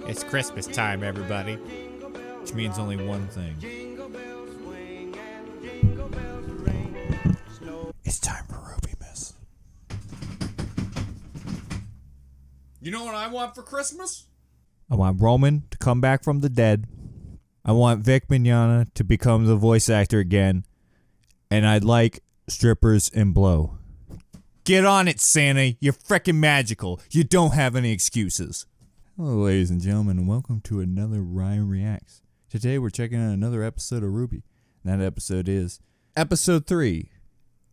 It's Christmas time, everybody. Which means only one thing. It's time for Rwby Miss. You know what I want for Christmas? I want Roman to come back from the dead. I want Vic Mignogna to become the voice actor again. And I'd like strippers and blow. Get on it, Santa. You're frickin' magical. You don't have any excuses. Hello, ladies and gentlemen, and welcome to another Ryan Reacts. Today we're checking out another episode of Rwby. And that episode is Episode 3,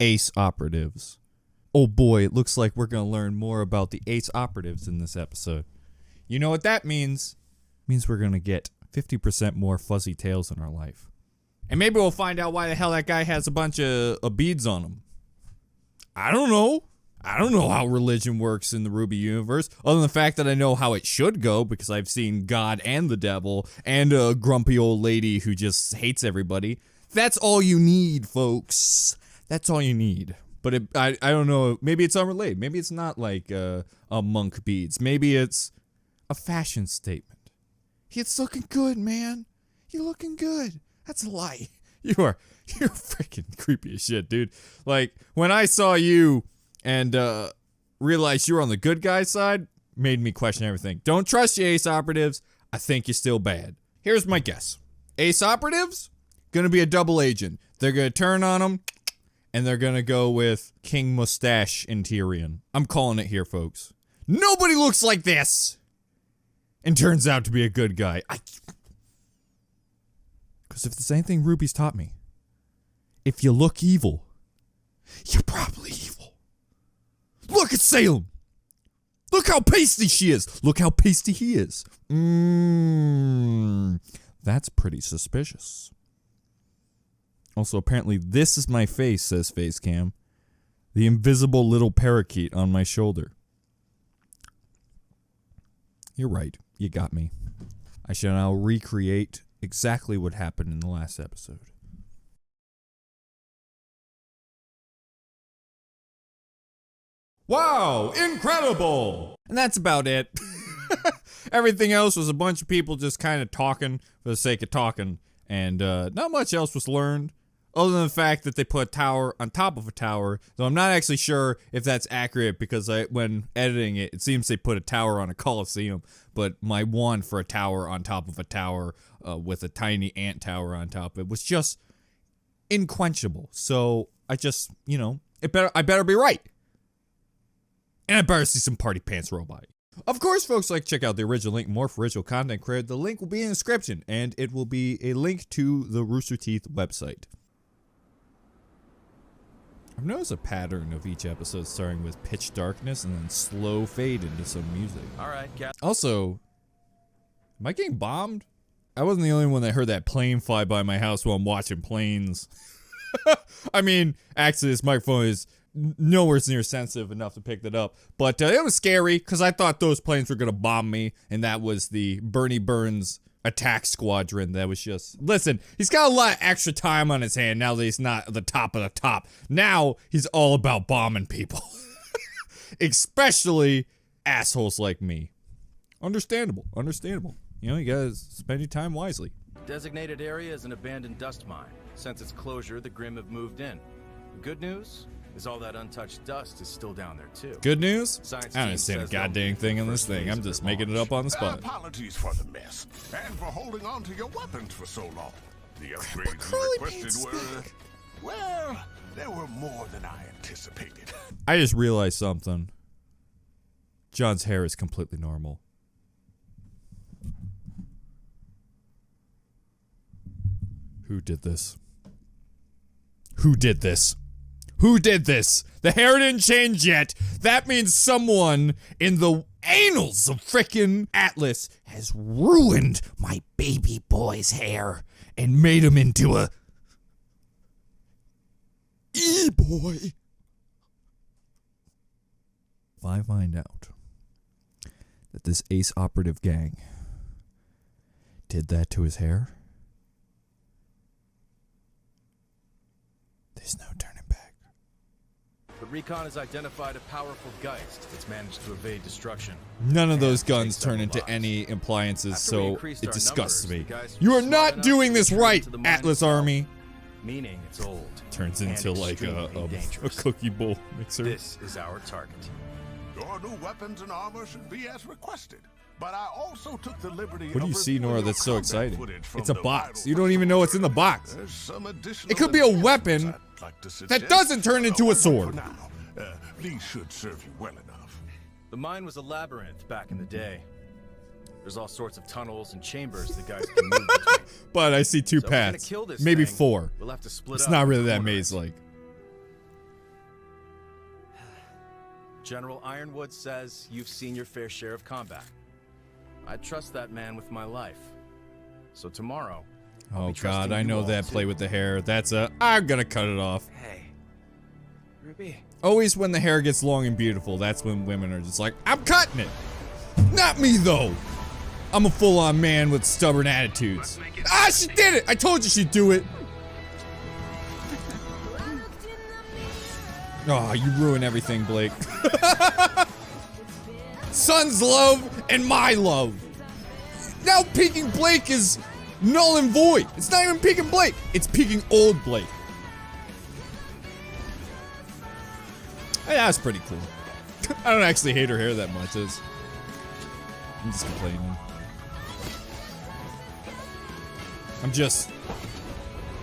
Ace Operatives. Oh boy, it looks like we're going to learn more about the Ace Operatives in this episode. You know what that means? It means we're going to get 50% more fuzzy tails in our life. And maybe we'll find out why the hell that guy has a bunch of beads on him. I don't know. I don't know how religion works in the Rwby universe, other than the fact that I know how it should go because I've seen God and the devil and a grumpy old lady who just hates everybody. That's all you need, folks. That's all you need. But I don't know. Maybe it's unrelated. Maybe it's not like a monk beads. Maybe it's a fashion statement. It's looking good, man. You're looking good. That's a lie. You're freaking creepy as shit, dude. Like, when I saw you and realized you were on the good guy side, made me question everything. Don't trust you, Ace Operatives. I think you're still bad. Here's my guess. Ace Operatives, gonna be a double agent. They're gonna turn on them, and they're gonna go with King Mustache in Tyrion. I'm calling it here, folks. Nobody looks like this! And turns out to be a good guy. Because if there's anything Rwby's taught me, if you look evil, you're probably evil. Look at Salem. Look how pasty she is. Look how pasty he is. That's pretty suspicious. Also, apparently this is my face, says Facecam. The invisible little parakeet on my shoulder. You're right. You got me. I shall now recreate exactly what happened in the last episode. Wow, incredible! And that's about it. Everything else was a bunch of people just kind of talking for the sake of talking, and not much else was learned, other than the fact that they put a tower on top of a tower, though I'm not actually sure if that's accurate because when editing it, it seems they put a tower on a coliseum, but my one for a tower on top of a tower with a tiny ant tower on top of it was just unquenchable. So I just, I better be right. And I better see some party pants Rwby. Of course, folks, like check out the original link more for original content created. The link will be in the description, and it will be a link to the Rooster Teeth website. I've noticed a pattern of each episode starting with pitch darkness and then slow fade into some music. Alright, also, am I getting bombed? I wasn't the only one that heard that plane fly by my house while I'm watching planes. I mean, actually this microphone is nowhere near sensitive enough to pick that up. But it was scary because I thought those planes were going to bomb me. And that was the Bernie Burns attack squadron that was just... Listen, he's got a lot of extra time on his hand now that he's not at the top of the top. Now he's all about bombing people. Especially assholes like me. Understandable. Understandable. You gotta spend your time wisely. Designated area is an abandoned dust mine. Since its closure, the Grimm have moved in. Good news is all that untouched dust is still down there too. Good news? I don't understand a goddamn thing in this thing. I'm just making it up on the spot. Apologies for the mess and for holding on to your weapons for so long. The upgrades you requested were, well, they were more than I anticipated. I just realized something. John's hair is completely normal. Who did this? Who did this? Who did this? The hair didn't change yet. That means someone in the annals of frickin' Atlas has ruined my baby boy's hair and made him into a e-boy. If I find out that this Ace Operative gang did that to his hair, there's no turning back. The but recon has identified a powerful Geist that's managed to evade destruction. None of those guns turn into any appliances, so it disgusts me. You are not doing this right, Atlas Army. Meaning it's old. Turns into like a cookie bowl mixer. This is our target. Your new weapons and armor should be as requested. But I also took the liberty. What do you see, Nora, that's so exciting? It's a box. You don't don't even know what's in the box. It could be a weapon that doesn't turn into a sword. These should serve you well enough. The mine was a labyrinth back in the day. There's all sorts of tunnels and chambers the guys can move between. But I see two paths, maybe four. We'll have to split it's up not really that maze-like. General Ironwood says you've seen your fair share of combat. I trust that man with my life. So tomorrow, oh God, I know that play with the hair. That's I'm gonna cut it off. Hey, Rwby. Always when the hair gets long and beautiful, that's when women are just like, I'm cutting it. Not me though. I'm a full-on man with stubborn attitudes. Ah, she did it! I told you she'd do it. Oh, you ruin everything, Blake. Son's love and my love. Now peeking Blake is null and void. It's not even peeking Blake. It's peeking old Blake. Hey, that's pretty cool. I don't actually hate her hair that much. I'm just complaining. I'm just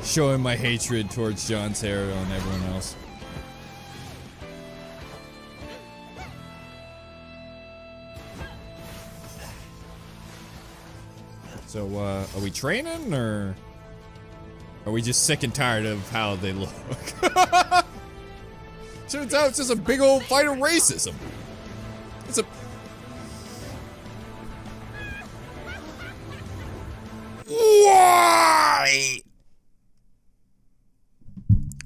showing my hatred towards John's hair on everyone else. So, are we training, or are we just sick and tired of how they look? Turns out it's just a big old fight of racism. It's a... Why?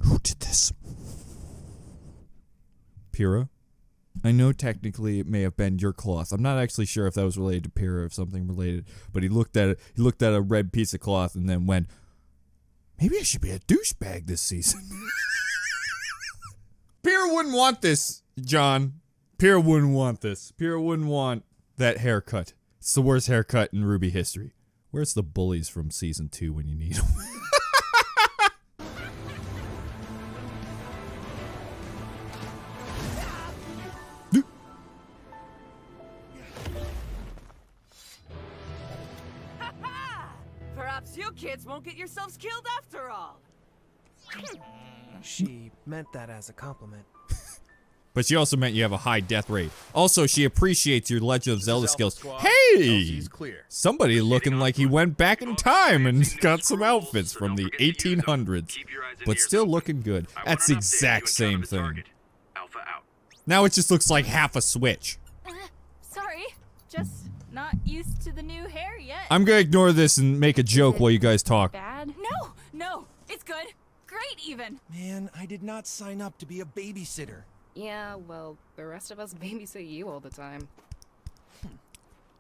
Who did this? Pyrrha? I know technically it may have been your cloth. I'm not actually sure if that was related to Pyrrha or if something related, but he looked at it, he looked at a red piece of cloth and then went, maybe I should be a douchebag this season. Pyrrha wouldn't want this, John. Pyrrha wouldn't want this. Pyrrha wouldn't want that haircut. It's the worst haircut in Rwby history. Where's the bullies from season 2 when you need them? Perhaps you kids won't get yourselves killed after all. She meant that as a compliment. But she also meant you have a high death rate. Also, she appreciates your Legend of Zelda skills. Hey! Somebody looking like he went back in time and got some outfits from the 1800s. But still looking good. That's the exact same thing. Now it just looks like half a Switch. Sorry, just not used to the new hair yet. I'm gonna ignore this and make a joke while you guys talk. Bad? No, it's good. Great even. Man, I did not sign up to be a babysitter. Yeah, well, the rest of us babysit you all the time.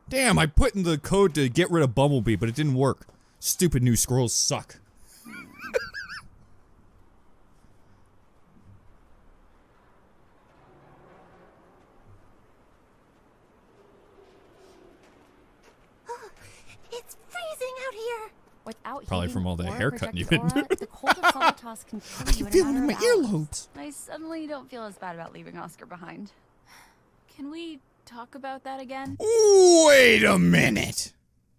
Damn, I put in the code to get rid of Bumblebee, but it didn't work. Stupid new scrolls suck. It's freezing out here. Without Probably heating from all the or haircutting you've protective been aura, the cold of Solitas can I kill you can feel it in a in my matter of hours. earlobes. I suddenly don't feel as bad about leaving Oscar behind. Can we talk about that again? Wait a minute.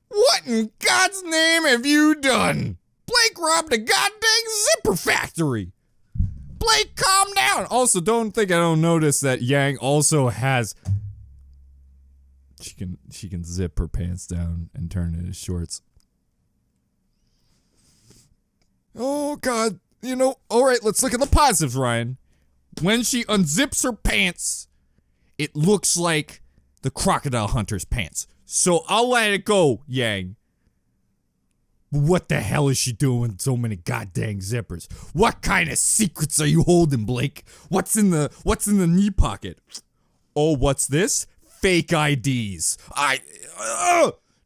What in God's name have you done? Blake robbed a goddamn zipper factory. Blake, calm down. Also, don't think I don't notice that Yang also has... She can zip her pants down and turn it into shorts. Oh, God. You know, alright, let's look at the positives, Ryan. When she unzips her pants, it looks like the crocodile hunter's pants. So I'll let it go, Yang. What the hell is she doing with so many goddamn zippers? What kind of secrets are you holding, Blake? What's in the knee pocket? Oh, what's this? Fake IDs.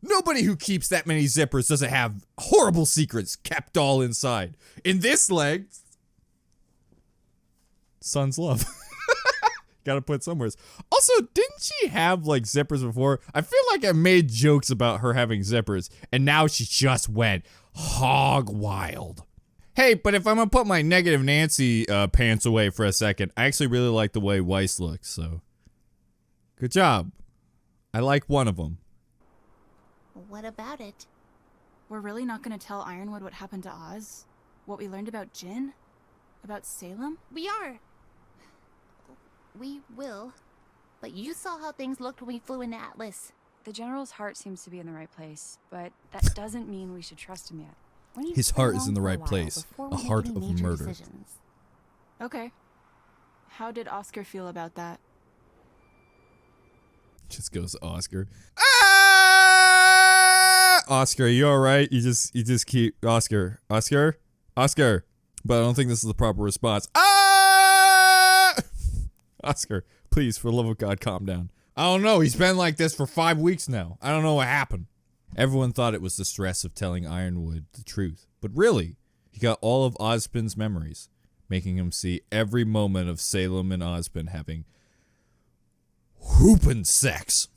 Nobody who keeps that many zippers doesn't have horrible secrets kept all inside. In this leg, son's love. Gotta put somewhere. Also, didn't she have like zippers before? I feel like I made jokes about her having zippers, and now she just went hog wild. Hey, but if I'm gonna put my Negative Nancy pants away for a second, I actually really like the way Weiss looks, so. Good job. I like one of them. What about it? We're really not gonna tell Ironwood what happened to Oz? What we learned about Jin? About Salem? We are. We will. But you saw how things looked when we flew into Atlas. The General's heart seems to be in the right place, but that doesn't mean we should trust him yet. His heart is in the right place. A heart of murder. Okay. How did Oscar feel about that? Just goes to Oscar. Ah! Oscar, are you alright? You just keep Oscar. But I don't think this is the proper response. Ah! Oscar, please, for the love of God, calm down. I don't know. He's been like this for 5 weeks now. I don't know what happened. Everyone thought it was the stress of telling Ironwood the truth. But really, he got all of Ozpin's memories, making him see every moment of Salem and Ozpin having whoopin' sex.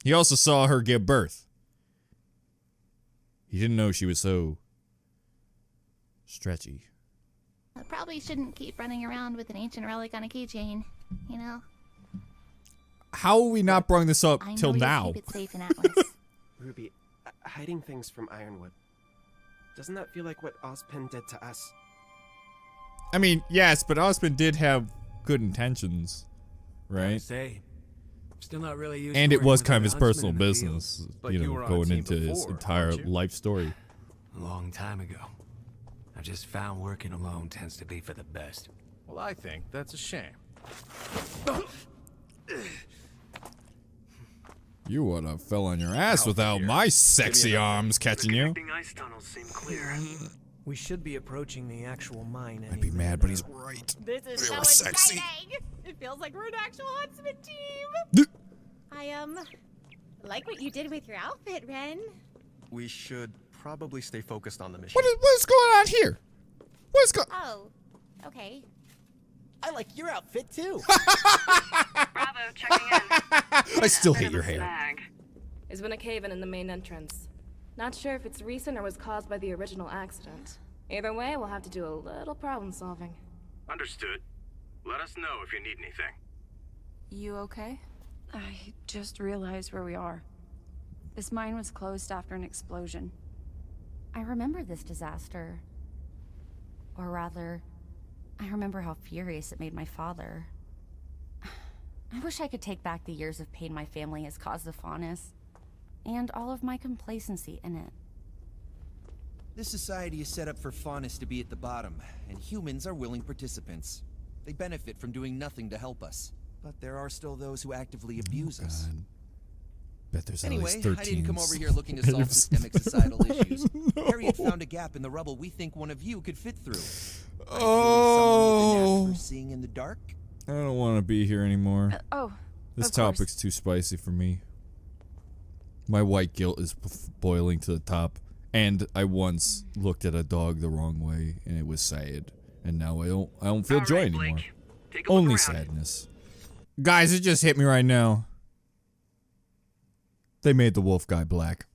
He also saw her give birth. He didn't know she was so stretchy. I probably shouldn't keep running around with an ancient relic on a keychain, you know? How have we not brought this up till now? Keep it safe in Atlas. Rwby, hiding things from Ironwood. Doesn't that feel like what Ozpin did to us? I mean, yes, but Auspi did have good intentions, right? Still not really used And to it was working kind of with his an personal huntsman in the business, field. But you you know, were on going team into his before, entire weren't you? life story. A long time ago. I just found working alone tends to be for the best. Well, I think that's a shame. You would have fell on your ass without my sexy arms catching you. Ice tunnels seem clear. We should be approaching the actual mine. I'd be mad, but he's right. This is They so were sexy. exciting! It feels like we're an actual huntsman team. I, like what you did with your outfit, Ren. We should probably stay focused on the mission. What's going on here? What's going? Oh, okay. I like your outfit too. Bravo, checking in. I still hate your hair. There's been a cave-in in the main entrance. Not sure if it's recent or was caused by the original accident. Either way, we'll have to do a little problem solving. Understood. Let us know if you need anything. You okay? I just realized where we are. This mine was closed after an explosion. I remember this disaster. Or rather, I remember how furious it made my father. I wish I could take back the years of pain my family has caused the Faunus, and all of my complacency in it. This society is set up for Faunus to be at the bottom, and humans are willing participants. They benefit from doing nothing to help us, but there are still those who actively abuse us. Bet there's Anyway, at least 13 I didn't come over here looking to solve systemic societal issues. Harriet found a gap in the rubble we think one of you could fit through. Someone with a knack for seeing in the dark? I don't want to be here anymore. This of topic's too spicy for me. My white guilt is boiling to the top. And I once looked at a dog the wrong way, and it was sad. And now I don't feel joy anymore. Only sadness. Guys, it just hit me right now. They made the wolf guy black.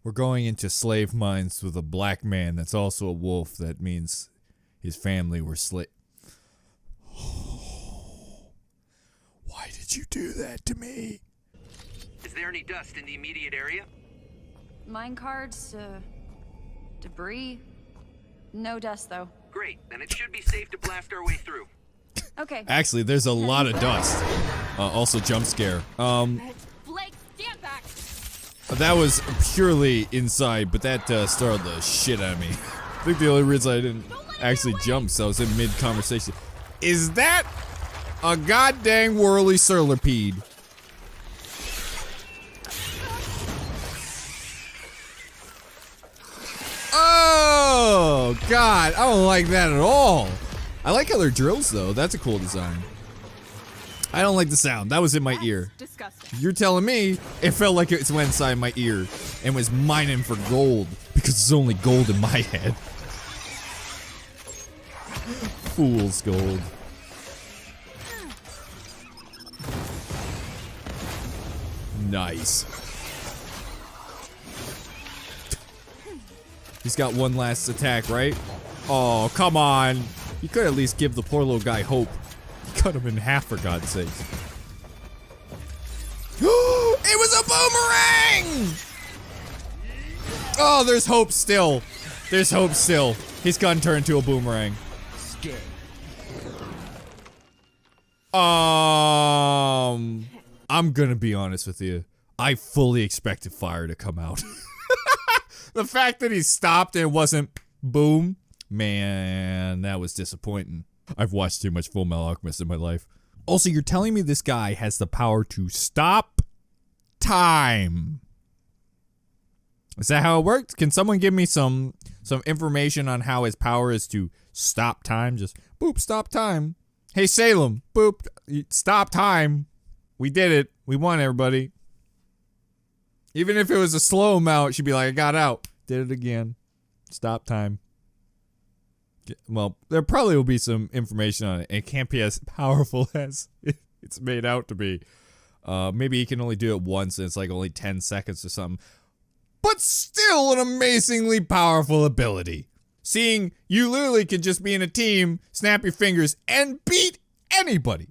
We're going into slave mines with a black man that's also a wolf. That means his family were slave. Why did you do that to me? Is there any dust in the immediate area? Mine cards, debris. No dust, though. Great, then it should be safe to blast our way through. Okay. Actually, there's a lot of dust. Also, jump scare. Blake, stand back! That was purely inside, but that startled the shit out of me. I think the only reason I didn't actually jump so I was in mid-conversation. Is that a goddamn whirly cirlipede? Oh, God. I don't like that at all. I like how they're drills, though. That's a cool design. I don't like the sound. That was in my ear. Disgusting. You're telling me it felt like it went inside my ear and was mining for gold because there's only gold in my head. Fool's gold. Nice. He's got one last attack, right? Oh, come on. You could at least give the poor little guy hope. Cut him in half, for God's sake. It was a boomerang! Oh, there's hope still. There's hope still. His gun turned into a boomerang. I'm gonna be honest with you. I fully expected fire to come out. The fact that he stopped and it wasn't boom, man, that was disappointing. I've watched too much Full Metal Alchemist in my life. Also, you're telling me this guy has the power to stop time. Is that how it works? Can someone give me some information on how his power is to stop time? Just boop, stop time. Hey, Salem, boop, stop time. We did it. We won, everybody. Even if it was a slow amount, she'd be like, I got out. Did it again. Stop time. Well, there probably will be some information on it. It can't be as powerful as it's made out to be. Maybe he can only do it once and it's like only 10 seconds or something. But still an amazingly powerful ability. Seeing you literally could just be in a team, snap your fingers, and beat anybody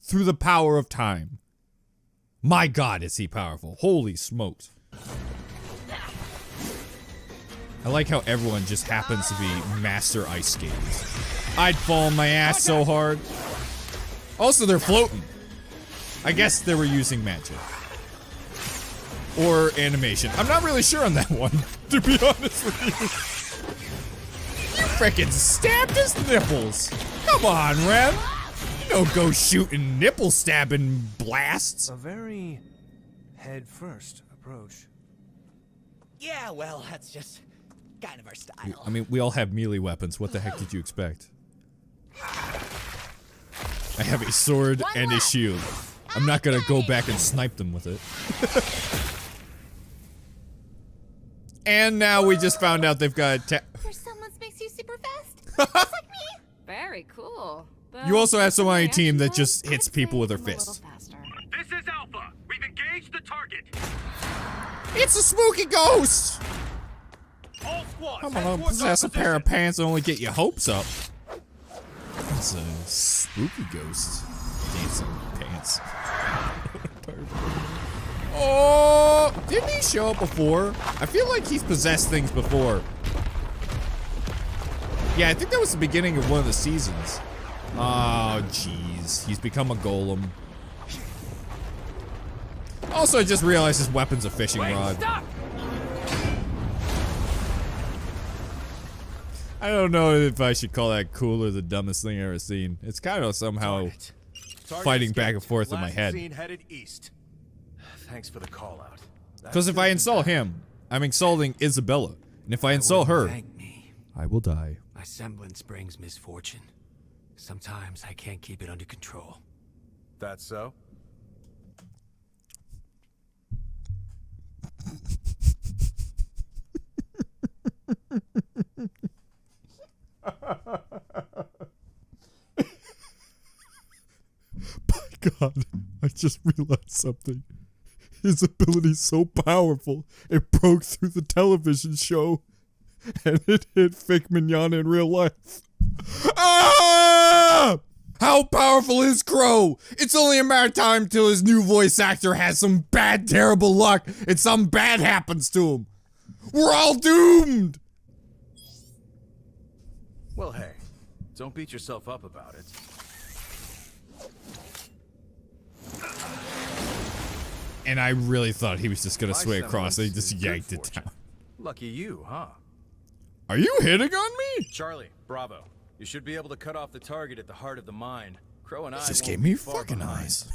through the power of time. My God, is he powerful. Holy smokes. I like how everyone just happens to be master ice skaters. I'd fall on my ass so hard. Also, they're floating. I guess they were using magic. Or animation. I'm not really sure on that one, to be honest with you. You frickin' stabbed his nipples. Come on, Rev. You don't go shooting nipple stabbing blasts. A very head-first approach. Yeah, well, that's just kind of our style. I mean, we all have melee weapons. What the heck did you expect? I have a sword and a shield. I'm not gonna go back and snipe them with it. And now we just found out they've got For someone makes you super fast. Just like me. Very cool. You also have someone on your team that just hits people with her fists. This is Alpha. We've engaged the target. It's a spooky ghost! All squads. I'm gonna possess a pair of pants and only get your hopes up. It's a spooky ghost. Dancing pants. Oh, didn't he show up before? I feel like he's possessed things before. Yeah, I think that was the beginning of one of the seasons. Oh, jeez. He's become a golem. Also, I just realized his weapon's a fishing rod. Stop. I don't know if I should call that cool or the dumbest thing I've ever seen. It's kind of somehow fighting back and forth in my head. Headed east. Thanks for the call out. Because if I insult him, I'm insulting Isabella. And if I insult her, I will die. My semblance brings misfortune. Sometimes I can't keep it under control. That's so? By God, I just realized something. His ability's so powerful, it broke through the television show, and it hit Fake Mignana in real life. Ah! How powerful is Crow? It's only a matter of time till his new voice actor has some bad, terrible luck and something bad happens to him. We're all doomed! Well, hey, don't beat yourself up about it. And I really thought he was just gonna swing across and he just yanked it down. Lucky you, huh? Are you hitting on me? Charlie, bravo. You should be able to cut off the target at the heart of the mine. Crow and I Just won't gave be me far fucking behind. eyes.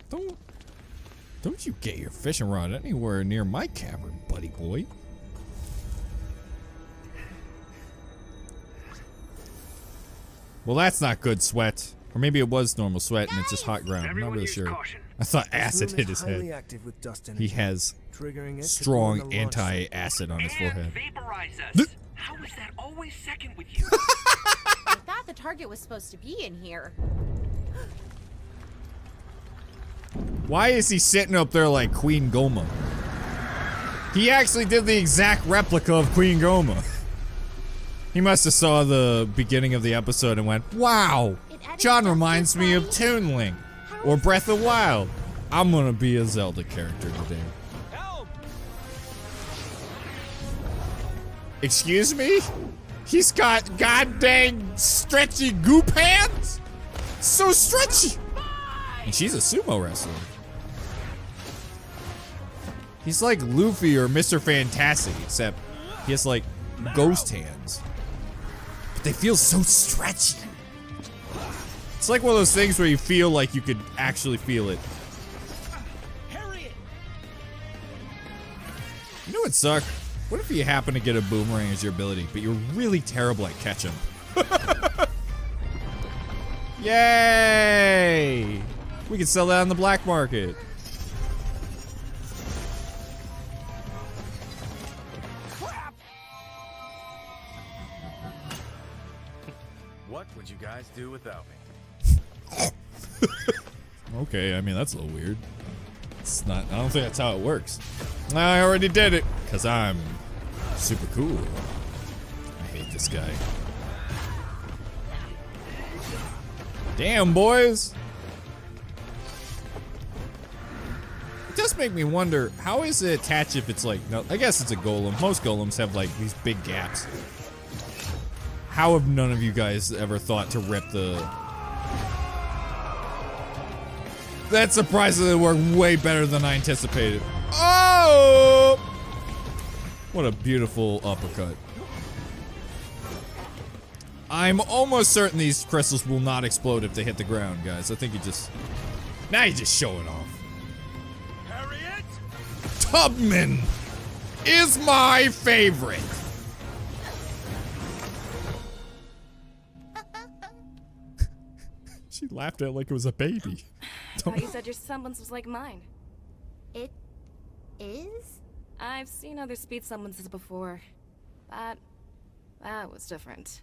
Don't you get your fishing rod anywhere near my cavern, buddy boy. Well, that's not good sweat. Or maybe it was normal sweat and it's just hot ground. I'm not really sure. I thought acid hit his head. He has strong anti-acid on his forehead. How is that always second with you? I thought the target was supposed to be in here. Why is he sitting up there like Queen Goma? He actually did the exact replica of Queen Goma. He must have saw the beginning of the episode and went, wow, John reminds me of Toon Link or Breath of Wild. I'm gonna be a Zelda character today. Excuse me? He's got goddamn stretchy goop hands? So stretchy! And she's a sumo wrestler. He's like Luffy or Mr. Fantastic, except he has like ghost hands. But they feel so stretchy. It's like one of those things where you feel like you could actually feel it. You know what sucks? What if you happen to get a boomerang as your ability, but you're really terrible at catching? Yay! We can sell that on the black market. What would you guys do without me? Okay, I mean, that's a little weird. It's not, I don't think that's how it works. I already did it, because I'm super cool. I hate this guy. Damn, boys! It does make me wonder, how is it attached if it's like, no, I guess it's a golem. Most golems have like these big gaps. How have none of you guys ever thought to rip the... That surprisingly worked way better than I anticipated. Oh! What a beautiful uppercut. I'm almost certain these crystals will not explode if they hit the ground, guys. I think you just... Now you're just showing off. Harriet? Tubman is my favorite. She laughed at it like it was a baby. I thought you said your semblance was like mine. It is? I've seen other speed semblances before. That was different.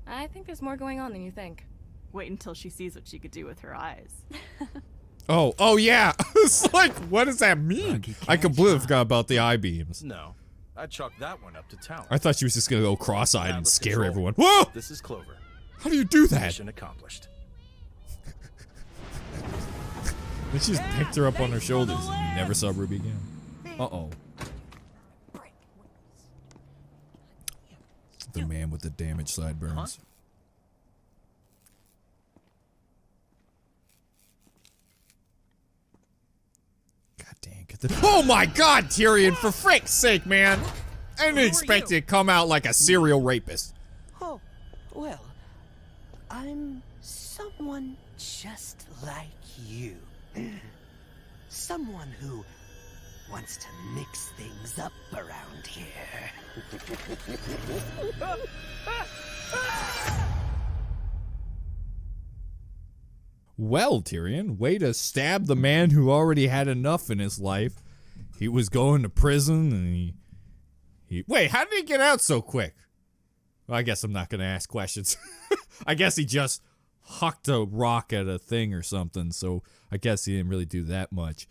I think there's more going on than you think. Wait until she sees what she could do with her eyes. Oh yeah. It's like, what does that mean? I completely forgot about the eye beams. No, I chalked that one up to talent. I thought she was just gonna go cross-eyed and scare everyone. Whoa! This is Clover. How do you do that? Mission accomplished. Then she just picked her up on her shoulders and you never saw Rwby again. Uh-oh. The man with the damaged sideburns. God dang. Oh my god, Tyrion, for frick's sake, man! I didn't expect it to come out like a serial rapist. Oh, well, I'm someone just like you. Someone who wants to mix things up around here. Well, Tyrion, way to stab the man who already had enough in his life. He was going to prison and he wait, how did he get out so quick? Well, I guess I'm not gonna ask questions. I guess he just hucked a rock at a thing or something, so I guess he didn't really do that much.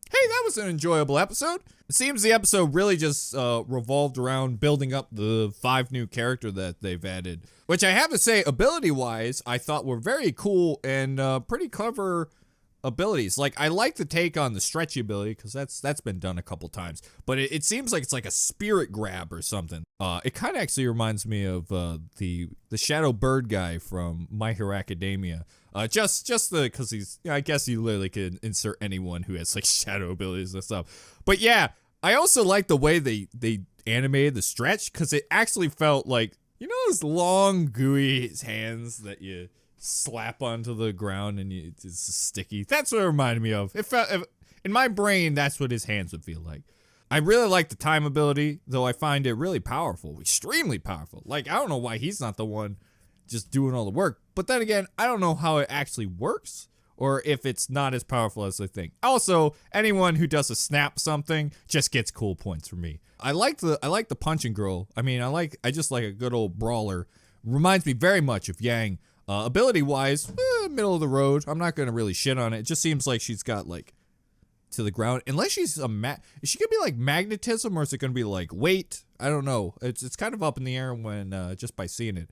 Hey, that was an enjoyable episode. It seems the episode really just revolved around building up the 5 new characters that they've added, which I have to say, ability-wise, I thought were very cool and pretty clever abilities. Like, I like the take on the stretchy ability, because that's been done a couple times, but it seems like it's like a spirit grab or something. It kind of actually reminds me of the Shadow Bird guy from My Hero Academia. Just because he's, I guess you literally could insert anyone who has like shadow abilities and stuff. But yeah, I also like the way they animated the stretch, because it actually felt like, you know, those long gooey hands that you slap onto the ground and it's sticky. That's what it reminded me of. It felt, in my brain, that's what his hands would feel like. I really like the time ability, though I find it really powerful, extremely powerful. Like, I don't know why he's not the one just doing all the work. But then again, I don't know how it actually works, or if it's not as powerful as they think. Also, anyone who does a snap something just gets cool points from me. I like the punching girl. I mean, I just like a good old brawler. Reminds me very much of Yang. Ability wise, middle of the road. I'm not gonna really shit on it. It just seems like she's got like to the ground. Unless she's is she gonna be like magnetism, or is it gonna be like weight? I don't know. It's kind of up in the air when just by seeing it.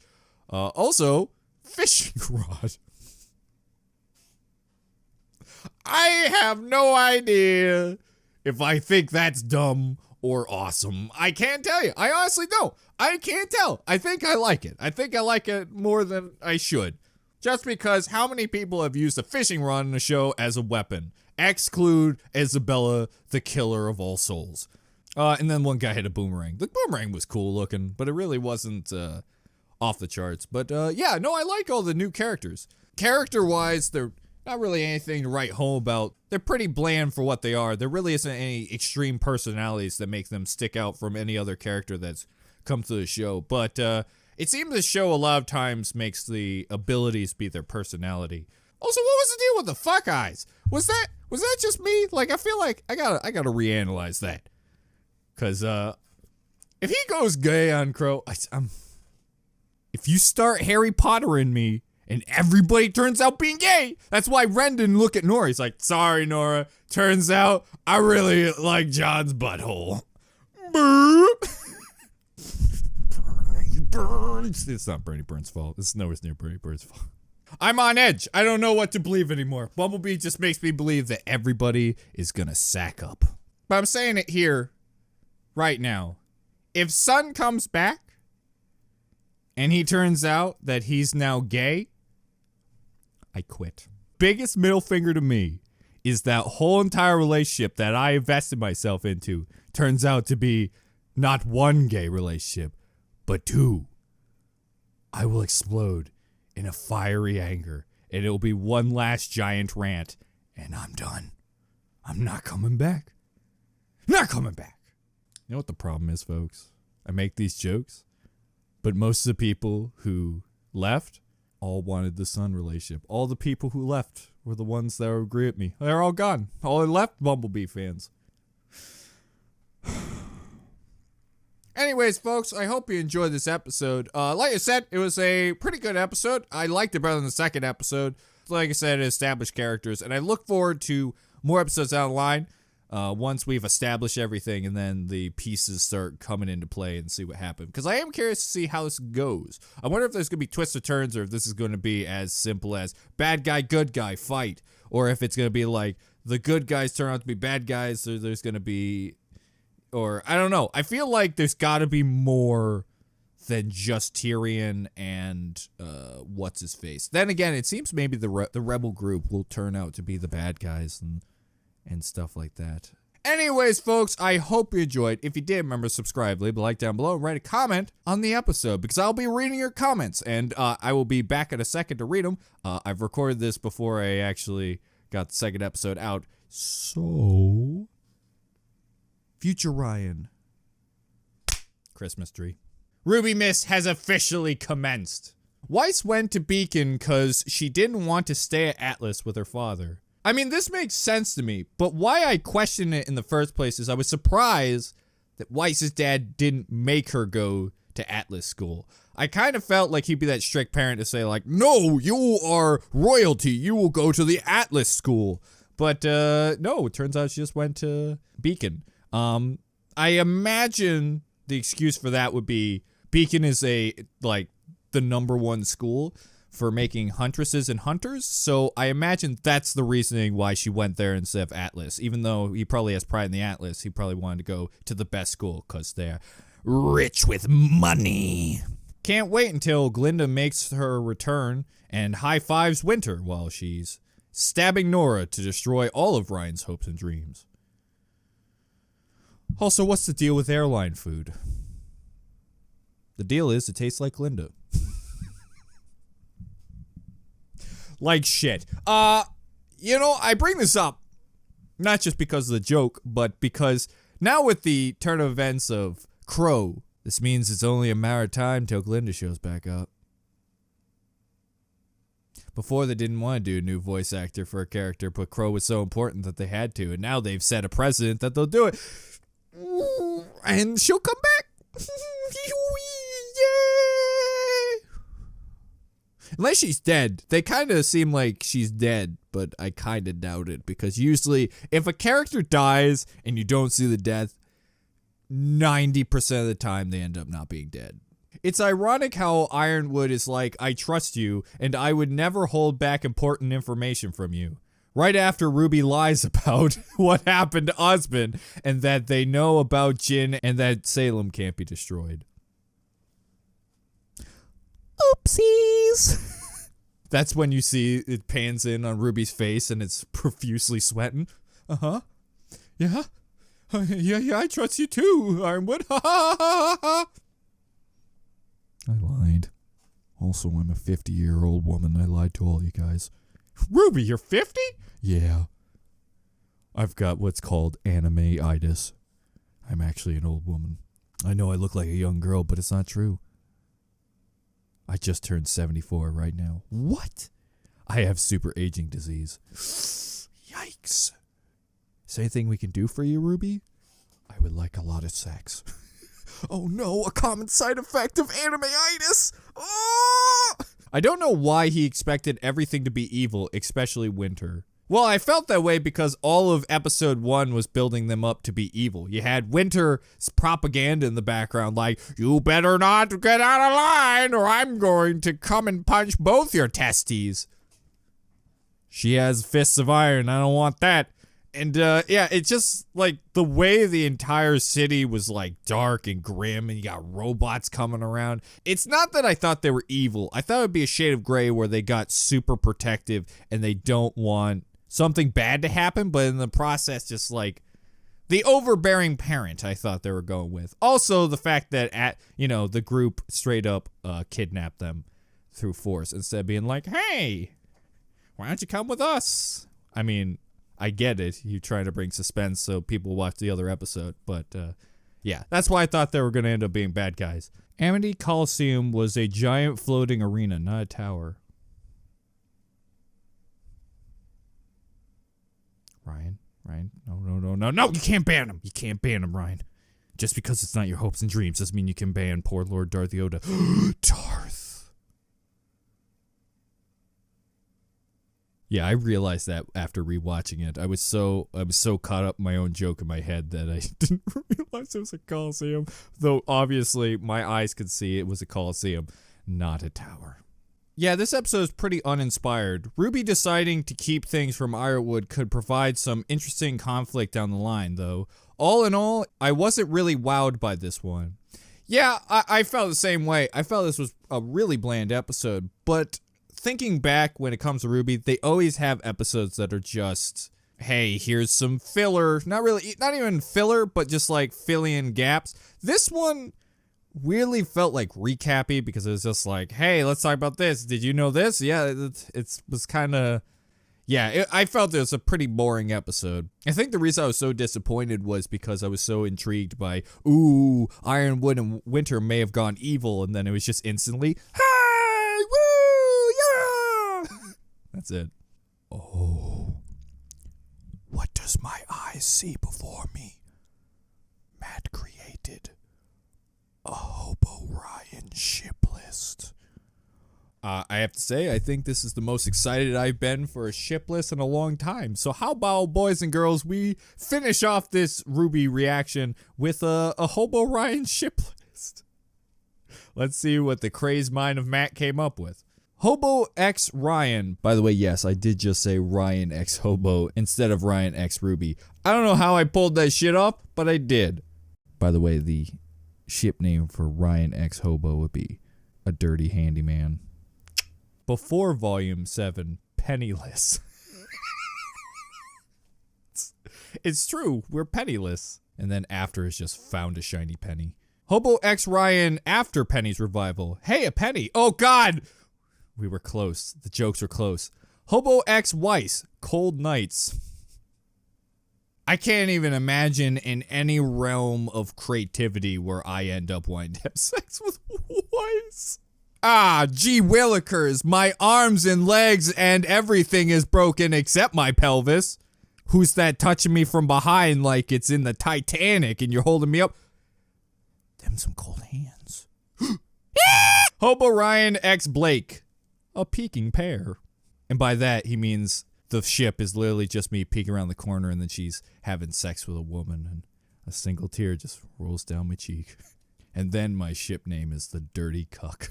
Also, fishing rod. I have no idea if I think that's dumb or awesome. I can't tell you. I honestly don't. I can't tell. I think I like it. I think I like it more than I should. Just because how many people have used a fishing rod in the show as a weapon? Exclude Isabella, the killer of all souls. And then one guy had a boomerang. The boomerang was cool looking, but it really wasn't off the charts. But yeah, no, I like all the new characters. Character-wise, they're not really anything to write home about. They're pretty bland for what they are. There really isn't any extreme personalities that make them stick out from any other character that's come to the show. But it seems the show a lot of times makes the abilities be their personality. Also, what was the deal with the fuck eyes? Was that just me? Like, I feel like I gotta reanalyze that. Cause if he goes gay on Crow, if you start Harry Potter in me and everybody turns out being gay, that's why Ren didn't look at Nora. He's like, sorry, Nora. Turns out I really like John's butthole. Burns. It's not Bernie Burns' fault. It's nowhere near Bernie Burns' fault. I'm on edge. I don't know what to believe anymore. Bumblebee just makes me believe that everybody is gonna sack up. But I'm saying it here right now. If Sun comes back and he turns out that he's now gay, I quit. Biggest middle finger to me is that whole entire relationship that I invested myself into turns out to be not one gay relationship, but two. I will explode in a fiery anger, and it'll be one last giant rant, and I'm done. I'm not coming back. Not coming back. You know what the problem is, folks? I make these jokes, but most of the people who left all wanted the Sun relationship. All the people who left were the ones that agree with me. They're all gone. All that left, Bumblebee fans. Anyways, folks, I hope you enjoyed this episode. Like I said, it was a pretty good episode. I liked it better than the second episode. Like I said, it established characters, and I look forward to more episodes down the line once we've established everything and then the pieces start coming into play and see what happens. Because I am curious to see how this goes. I wonder if there's going to be twists or turns, or if this is going to be as simple as bad guy, good guy, fight. Or if it's going to be like the good guys turn out to be bad guys, or there's going to be... Or, I don't know. I feel like there's got to be more than just Tyrion and what's-his-face. Then again, it seems maybe the rebel group will turn out to be the bad guys and stuff like that. Anyways, folks, I hope you enjoyed. If you did, remember to subscribe, leave a like down below, and write a comment on the episode, because I'll be reading your comments, and I will be back in a second to read them. I've recorded this before I actually got the second episode out, so... Future Ryan. Christmas tree. Rwby Miss has officially commenced. Weiss went to Beacon because she didn't want to stay at Atlas with her father. I mean, this makes sense to me, but why I question it in the first place is I was surprised that Weiss's dad didn't make her go to Atlas school. I kind of felt like he'd be that strict parent to say like, no, you are royalty. You will go to the Atlas school. But no, it turns out she just went to Beacon. I imagine the excuse for that would be Beacon is the #1 school for making huntresses and hunters. So I imagine that's the reasoning why she went there instead of Atlas. Even though he probably has pride in the Atlas, he probably wanted to go to the best school because they're rich with money. Can't wait until Glinda makes her return and high-fives Winter while she's stabbing Nora to destroy all of Ryan's hopes and dreams. Also, what's the deal with airline food? The deal is it tastes like Glinda. Like shit. You know, I bring this up not just because of the joke, but because now with the turn of events of Crow, this means it's only a matter of time till Glinda shows back up. Before, they didn't want to do a new voice actor for a character, but Crow was so important that they had to, and now they've set a precedent that they'll do it. And she'll come back. Yay! Unless she's dead. They kind of seem like she's dead, but I kind of doubt it, because usually if a character dies and you don't see the death, 90% of the time they end up not being dead. It's ironic how Ironwood is like, I trust you, and I would never hold back important information from you. Right after Rwby lies about what happened to Auspi, and that they know about Jin, and that Salem can't be destroyed. Oopsies! That's when you see it pans in on Ruby's face, and it's profusely sweating. Uh-huh. Yeah? Yeah, I trust you too, Ironwood. Ha ha ha ha! I lied. Also, I'm a 50-year-old woman. I lied to all you guys. Rwby, you're 50? Yeah. I've got what's called anime-itis. I'm actually an old woman. I know I look like a young girl, but it's not true. I just turned 74 right now. What? I have super aging disease. Yikes. Is there anything we can do for you, Rwby? I would like a lot of sex. Oh no, a common side effect of anime-itis! Oh! I don't know why he expected everything to be evil, especially Winter. Well, I felt that way because all of episode 1 was building them up to be evil. You had Winter's propaganda in the background like, you better not get out of line or I'm going to come and punch both your testes. She has fists of iron, I don't want that. And yeah, it's just like the way the entire city was like dark and grim and you got robots coming around. It's not that I thought they were evil. I thought it would be a shade of gray where they got super protective and they don't want something bad to happen, but in the process just like the overbearing parent I thought they were going with. Also the fact that the group straight up kidnapped them through force instead of being like, hey, why don't you come with us? I mean, I get it. You're trying to bring suspense so people watch the other episode. But, yeah. That's why I thought they were going to end up being bad guys. Amity Coliseum was a giant floating arena, not a tower. Ryan? No, you can't ban him. You can't ban him, Ryan. Just because it's not your hopes and dreams doesn't mean you can ban poor Lord Darth Yoda. Darth. Yeah, I realized that after rewatching it. I was so caught up in my own joke in my head that I didn't realize it was a Coliseum. Though obviously my eyes could see it was a Coliseum, not a tower. Yeah, this episode is pretty uninspired. Rwby deciding to keep things from Ironwood could provide some interesting conflict down the line, though. All in all, I wasn't really wowed by this one. Yeah, I felt the same way. I felt this was a really bland episode, but thinking back when it comes to Rwby, they always have episodes that are just, hey, here's some filler. Not even filler, but just like filling in gaps. This one weirdly felt like recappy because it was just like, hey, let's talk about this. Did you know this? Yeah, it was kind of, yeah, I felt it was a pretty boring episode. I think the reason I was so disappointed was because I was so intrigued by, ooh, Ironwood and Winter may have gone evil, and then it was just instantly, hey, woo, yeah! That's it. Oh, what does my eyes see before me? Matt created a Hobo Ryan ship list. I have to say, I think this is the most excited I've been for a ship list in a long time. So how about, boys and girls, we finish off this Rwby reaction with a Hobo Ryan ship list. Let's see what the crazed mind of Matt came up with. Hobo X Ryan. By the way, yes, I did just say Ryan X Hobo instead of Ryan X Rwby. I don't know how I pulled that shit off, but I did. By the way, the ship name for Ryan X Hobo would be a dirty handyman. Before Volume 7, penniless. It's true, we're penniless. And then after is just found a shiny penny. Hobo X Ryan after Penny's revival. Hey, a penny. Oh, God. We were close. The jokes were close. Hobo X Weiss, Cold Nights. I can't even imagine in any realm of creativity where I end up wanting to have sex with Weiss. Ah, gee willikers, my arms and legs and everything is broken except my pelvis. Who's that touching me from behind like it's in the Titanic and you're holding me up? Them some cold hands. Hobo Ryan X Blake. A peeking pair. And by that, he means the ship is literally just me peeking around the corner and then she's having sex with a woman and a single tear just rolls down my cheek. And then my ship name is the Dirty Cuck.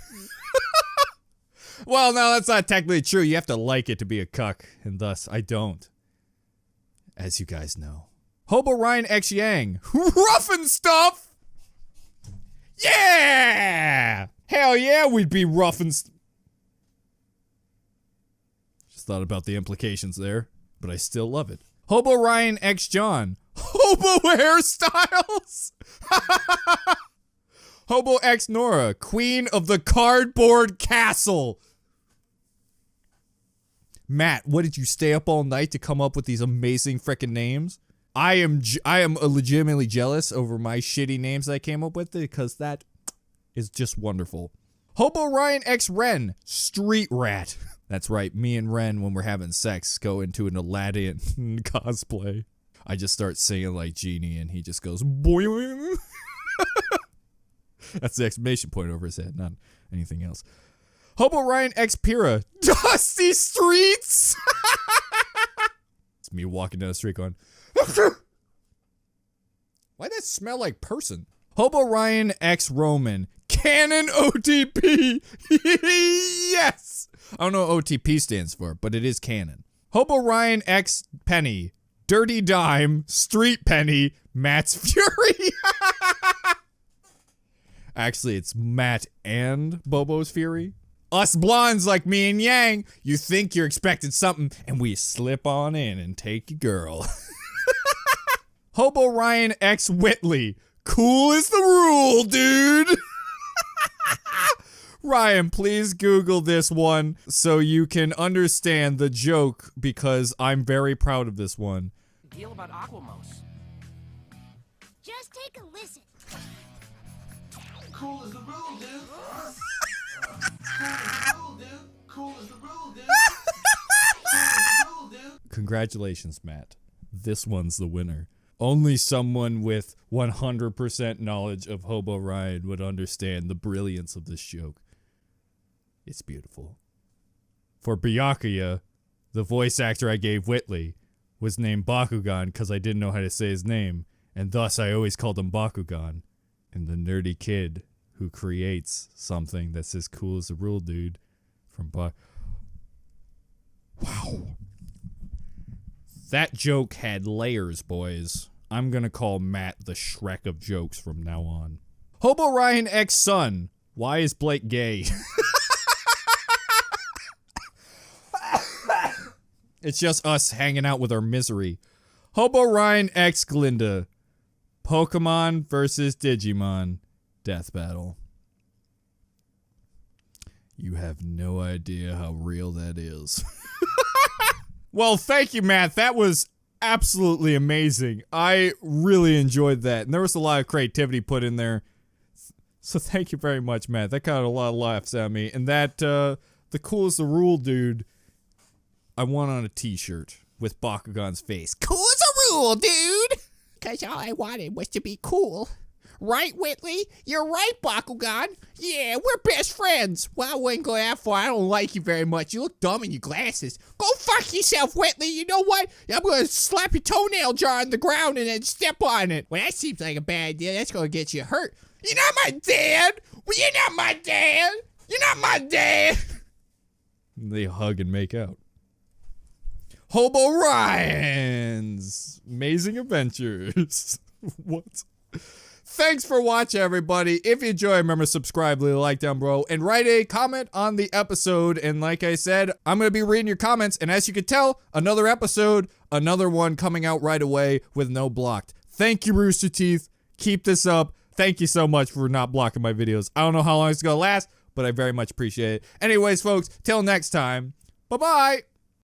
Well, no, that's not technically true. You have to like it to be a cuck, and thus I don't. As you guys know. Hobo Ryan X Yang. Rough and stuff! Yeah! Hell yeah, we'd be rough and Just thought about the implications there, but I still love it. Hobo Ryan X John. Hobo hairstyles! Hobo X Nora, Queen of the Cardboard Castle. Matt, what did you stay up all night to come up with these amazing freaking names? I am legitimately jealous over my shitty names that I came up with because that is just wonderful. Hobo Ryan X Ren, Street Rat. That's right, me and Ren, when we're having sex, go into an Aladdin cosplay. I just start singing like Genie and he just goes boing. That's the exclamation point over his head, not anything else. Hobo Ryan X Pira, Dusty Streets! It's me walking down the street going, why'd that smell like person? Hobo Ryan X Roman, Canon OTP! Yes! I don't know what OTP stands for, but it is canon. Hobo Ryan X Penny, Dirty Dime, Street Penny, Matt's Fury! Actually, it's Matt and Bobo's Fury. Us blondes like me and Yang, you think you're expecting something, and we slip on in and take your girl. Hobo Ryan X Whitley. Cool is the rule, dude. Ryan, please Google this one so you can understand the joke because I'm very proud of this one. Deal about Aquamos. Just take a listen. Cool as the rule, dude. Cool as the rule, dude. Congratulations, Matt. This one's the winner. Only someone with 100% knowledge of Hobo Ryan would understand the brilliance of this joke. It's beautiful. For Byakuya, the voice actor I gave Whitley was named Bakugan because I didn't know how to say his name, and thus I always called him Bakugan. And the nerdy kid who creates something that's as cool as the rule, dude, from Wow. That joke had layers, boys. I'm gonna call Matt the Shrek of jokes from now on. Hobo Ryan X Son. Why is Blake gay? It's just us hanging out with our misery. Hobo Ryan X Glinda. Pokemon versus Digimon. Death battle. You have no idea how real that is. Well, thank you, Matt. That was absolutely amazing. I really enjoyed that. And there was a lot of creativity put in there. So thank you very much, Matt. That got a lot of laughs at me. And that, the cool is the rule, dude, I want on a t-shirt with Bakugan's face. Cool as a rule, dude! Because all I wanted was to be cool. Right, Whitley? You're right, Bakugan. Yeah, we're best friends. Well, I wouldn't go that far. I don't like you very much. You look dumb in your glasses. Go fuck yourself, Whitley. You know what? I'm going to slap your toenail jar on the ground and then step on it. Well, that seems like a bad idea. That's going to get you hurt. You're not my dad. Well, you're not my dad. You're not my dad. They hug and make out. Hobo Ryan's Amazing Adventures. What? Thanks for watching, everybody. If you enjoy, remember to subscribe, leave a like down below, and write a comment on the episode. And like I said, I'm going to be reading your comments. And as you can tell, another episode, another one coming out right away with no blocked. Thank you, Rooster Teeth. Keep this up. Thank you so much for not blocking my videos. I don't know how long it's going to last, but I very much appreciate it. Anyways, folks, till next time, bye-bye.